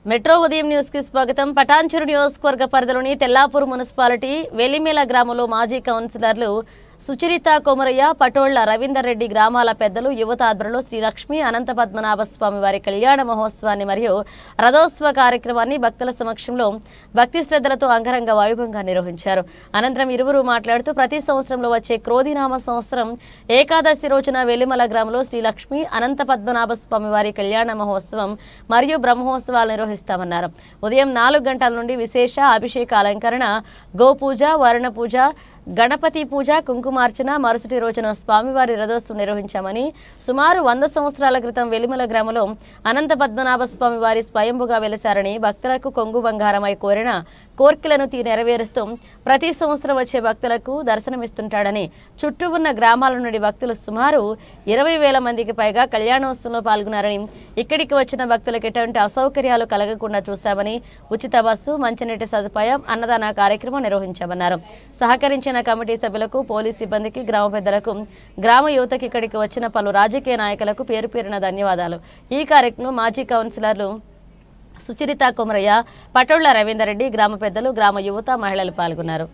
Metro ఉదయం news కి స్వాగతం. పటాన్చెరు నియోజకవర్గ పరిధిలోని తెల్లాపూర్ మున్సిపాలిటీ వెలిమేల గ్రామంలో మాజీ కౌన్సిలర్లు సుచరిత కొమరయ్య, పటోళ్ల రవీందర్ రెడ్డి గ్రామాల పెద్దలు యువత ఆధ్వర్యంలో శ్రీ లక్ష్మీ అనంత పద్మనాభ స్వామి వారి కళ్యాణ మహోత్సవాన్ని మరియు రథోత్సవ కార్యక్రమాన్ని భక్తుల సమక్షంలో భక్తి శ్రద్ధలతో అంగరంగ వైభవంగా నిర్వహించారు. అనంతరం ఇరువురు మాట్లాడుతూ ప్రతి సంవత్సరంలో వచ్చే క్రోధినామ సంవత్సరం ఏకాదశి రోజున వెలిమల గ్రామంలో శ్రీ లక్ష్మీ అనంత పద్మనాభ స్వామి వారి కళ్యాణ మహోత్సవం మరియు బ్రహ్మోత్సవాలు నిర్వహిస్తామన్నారు. ఉదయం 4 గంటల నుండి విశేష అభిషేక అలంకరణ, గోపూజ, వరుణ పూజ, గణపతి పూజ, కుంకుమార్చన, మరుసటి రోజున స్వామివారి రథోత్సవం నిర్వహించామని, సుమారు 100 సంవత్సరాల క్రితం వెలిమల గ్రామంలో అనంత పద్మనాభ స్వామి వారి స్వయంభుగా వెలిశారని, భక్తులకు కొంగు బంగారమై కోరిన కోర్కెలను నెరవేరుస్తూ ప్రతి సంవత్సరం వచ్చే భక్తులకు దర్శనమిస్తుంటాడని, చుట్టూ ఉన్న గ్రామాల నుండి భక్తులు సుమారు 20,000 మందికి పైగా కళ్యాణోత్సవంలో పాల్గొన్నారని, ఇక్కడికి వచ్చిన భక్తులకు ఎటువంటి అసౌకర్యాలు కలగకుండా చూస్తామని, ఉచిత బస్సు, మంచినీటి సదుపాయం, అన్నదాన కార్యక్రమం నిర్వహించామన్నారు. సహకరించిన కమిటీ సభ్యులకు, పోలీస్ సిబ్బందికి, గ్రామ పెద్దలకు, గ్రామ యువతకి, ఇక్కడికి వచ్చిన పలు రాజకీయ నాయకులకు పేరు పేరున ధన్యవాదాలు. ఈ కార్యక్రమంలో మాజీ కౌన్సిలర్లు సుచరిత కొమరయ్య, పటోళ్ల రవీందర్ రెడ్డి, గ్రామ పెద్దలు, గ్రామ యువత, మహిళలు పాల్గొన్నారు.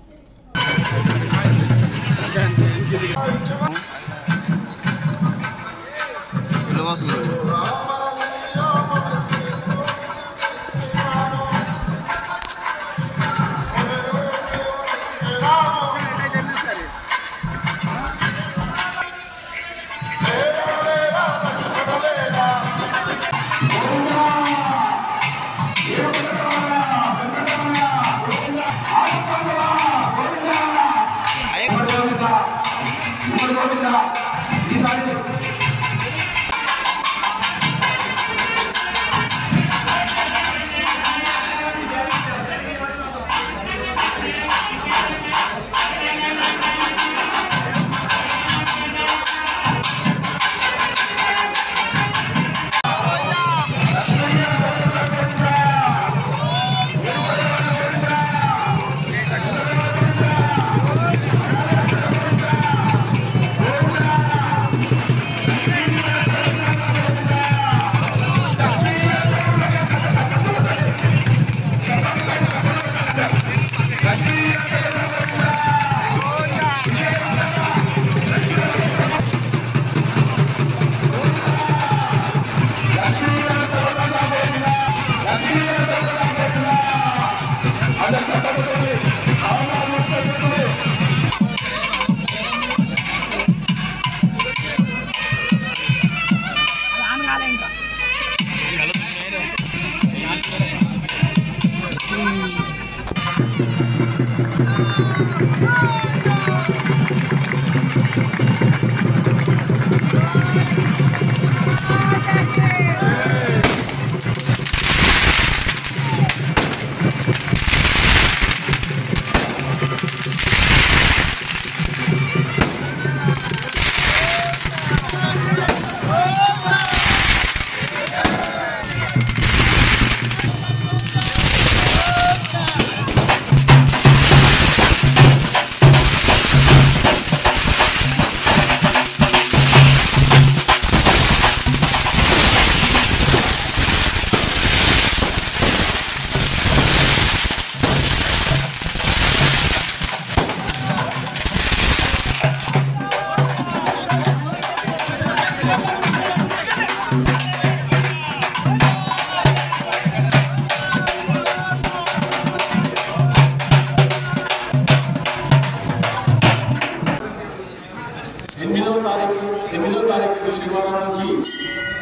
ఎనిమిదో తారీఖు శనివారం నుంచి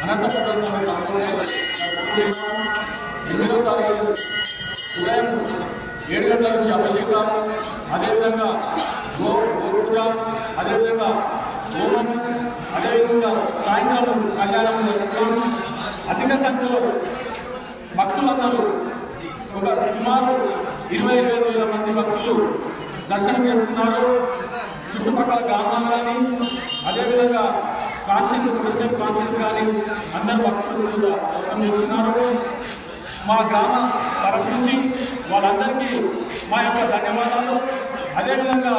అనంతపురం 8వ తారీఖు ఉదయం 7 గంటల నుంచి అభిషేకం, అదేవిధంగా గోపూజ, అదేవిధంగా హోమం, అదేవిధంగా సాయంత్రం కళ్యాణం జరుపుతాం. అధిక సంఖ్యలో భక్తులందరూ సుమారు 25,000 మంది భక్తులు దర్శనం చేసుకున్నారు. చుట్టుపక్కల గ్రామాలు కానీ, అదేవిధంగా కాన్షియన్స్ కానీ అందరు భక్తులు కూడా దర్శనం చేసుకున్నారు. మా గ్రామ తరఫు నుంచి వాళ్ళందరికీ మా యొక్క ధన్యవాదాలు. అదేవిధంగా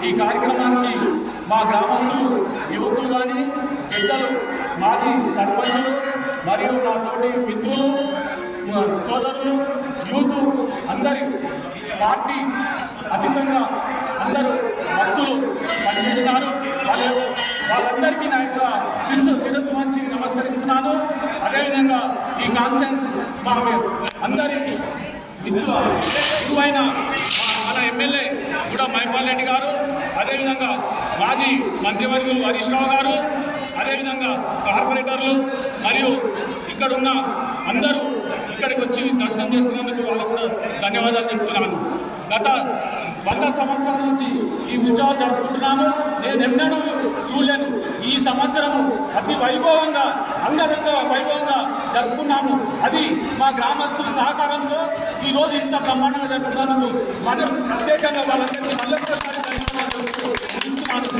ఈ కార్యక్రమానికి మా గ్రామస్తులు, యువకులు కానీ, పెద్దలు, మాజీ సర్పంచులు మరియు నా తోటి మిత్రులు సోదరులు యూత్ అందరి పార్టీ అతీతంగా అందరూ భక్తులు పనిచేసినారు. వాళ్ళందరికీ నా యొక్క శిరస్సు వంచి నమస్కరిస్తున్నాను. అదేవిధంగా ఈ కాన్ఫరెన్స్ మా అందరి ఇరువైన మన ఎమ్మెల్యే కూడా మైపాల్ రెడ్డి గారు, అదేవిధంగా మాజీ మంత్రివర్యులు హరీష్ రావు గారు, అదేవిధంగా కార్పొరేటర్లు మరియు ఇక్కడున్న అందరూ ఇక్కడికి వచ్చి దర్శనం చేసుకున్నందుకు వాళ్ళకు కూడా ధన్యవాదాలు చెప్తున్నాను. గత 100 సంవత్సరాల నుంచి ఈ ఉత్సవాలు జరుపుకుంటున్నాము. నేను ఎన్నడూ చూడలేను. ఈ సంవత్సరము అతి వైభవంగా అంగరంగ వైభవంగా జరుపుకున్నాము. అది మా గ్రామస్తుల సహకారంతో ఈరోజు ఇంత బ్రహ్మాండంగా జరుపుకున్నందుకు మనం ప్రత్యేకంగా వాళ్ళందరికీ మళ్ళొక్కసారి ధన్యవాదాలు తెలుస్తున్నాను.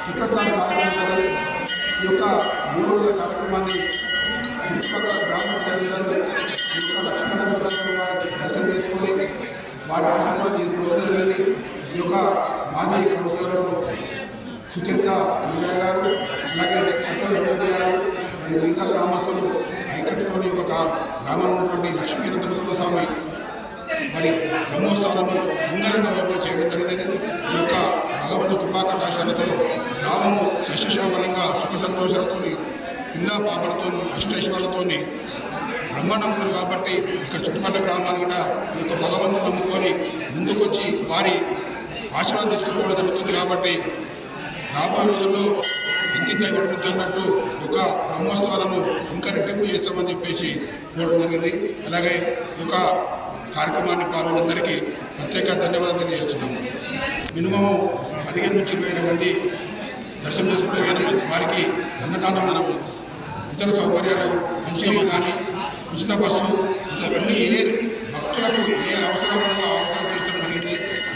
చిత్రస్థాన కార్యక్రమాలు ఈ యొక్క 3 రోజుల కార్యక్రమాన్ని చుట్టుపక్కల గ్రామ ప్రజలందరూ ఈ యొక్క లక్ష్మణ వారి దర్శనం చేసుకొని వారి ఆహారంలో తీసుకోవడం జరిగింది. ఈ యొక్క మాజీ కౌన్సిలర్లు సుచరిత అన్నయ్య గారు, అలాగే వెంకటరెడ్డి గారు మరియు మిగతా గ్రామస్తులు ఐక్యతలోని ఒక గ్రామంలో ఉన్నటువంటి లక్ష్మీనందపురం స్వామి మరి బ్రహ్మోత్సవాలను అంగరంగ వైభవం చేయడం జరిగింది. ఈ యొక్క భగవంతు కృపాకటాక్షాలతో రామము శశిశామలంగా సుఖ సంతోషాలతో పిల్ల పాపలతో అష్టైశ్వర్యాలతో బ్రహ్మాండములు కాబట్టి ఇక్కడ చుట్టుపక్కల గ్రామాలు కూడా ఈ యొక్క భగవంతుని నమ్ముకొని ముందుకొచ్చి వారి ఆశీర్వాదం తీసుకోవడం జరుగుతుంది. కాబట్టి రాబోయే రోజుల్లో ఇంకింత ఇవ్వడుతున్నట్టు ఒక బ్రహ్మోత్సవాలను ఇంకా రెట్టింపు చేస్తామని చెప్పేసి కోరడం జరిగింది. అలాగే ఈ యొక్క కార్యక్రమాన్ని పాల్గొనందరికీ ప్రత్యేక ధన్యవాదాలు తెలియజేస్తున్నాము. మినిమం 15 నుంచి 20 మంది దర్శనం చేసుకుంటే వారికి అన్నదానం ఇతర సౌకర్యాలు మంచిగా కానీ ఉచిత బస్సు ఇవన్నీ ఏ భక్తులకు ఏ అవసరం తీర్చడం జరిగింది.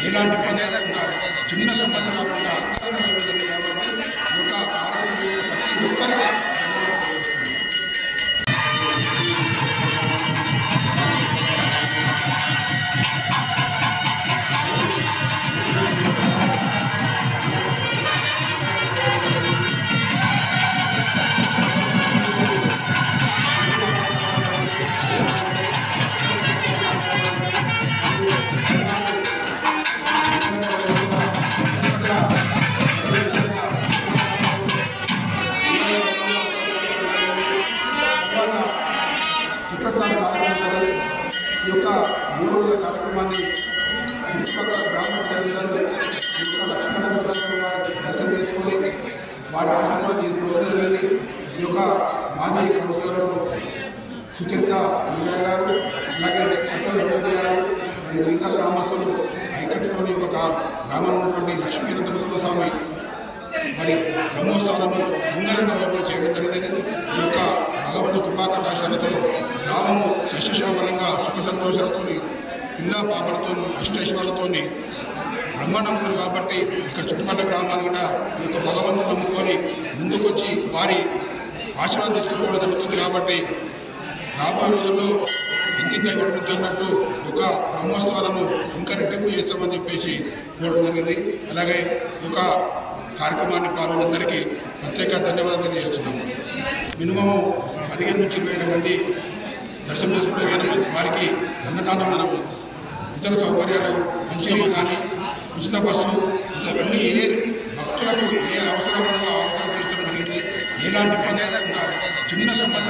ఎలాంటి పని లేకుండా చిన్న సమస్య కాకుండా చిత్రస్థాన కార్యక్రమాలు ఈ యొక్క 3 రోజుల కార్యక్రమాన్ని చుట్టుపక్కల గ్రామ ప్రజలందరూ ఈ యొక్క లక్ష్మణ వారి దర్శనం చేసుకొని వారి ఆహారంలో తీసుకోవడం జరిగింది. ఈ యొక్క మాజీ కౌన్సిలర్లు సుచరిత అన్నయ్య గారు, అలాగే వెంకటరెడ్డి గారు మరియు మిగతా గ్రామస్తులు ఐక్యతలోని ఒక గ్రామంలో ఉన్నటువంటి లక్ష్మీనందపురం స్వామి మరి బ్రహ్మోత్సవాలను అంగరంగ వైభవం చేయడం జరిగింది. ఈ యొక్క భగవంతు కృపాకటాక్షాలతో రామము శశిశామలంగా సుఖ సంతోషాలతో పిల్ల పాపలతో అష్టైశ్వర్యాలతో బ్రహ్మాండములు కాబట్టి ఇక్కడ చుట్టుపక్కల గ్రామాలు కూడా ఈ యొక్క భగవంతుని నమ్ముకొని ముందుకొచ్చి వారి ఆశీర్వాదం తీసుకోవడం జరుగుతుంది. కాబట్టి రాబోయే రోజుల్లో ఇంకింత ఇవ్వడుతున్నట్టు ఒక బ్రహ్మోత్సవాలను ఇంకా రెట్టింపు చేస్తామని చెప్పేసి కోరడం జరిగింది. అలాగే ఈ యొక్క కార్యక్రమాన్ని పాల్గొనందరికీ ప్రత్యేక ధన్యవాదాలు తెలియజేస్తున్నాము. మినిమం 15 నుంచి 20 మంది దర్శనం చేసుకుంటే వారికి అన్నదానం ఇతర సౌకర్యాలు మంచిగా కానీ ఉచిత బస్సు ఇవన్నీ ఏ భక్తులకు ఏ అవసరం తీర్చడం జరిగింది. ఎలాంటి పని లేకుండా చిన్న సమస్య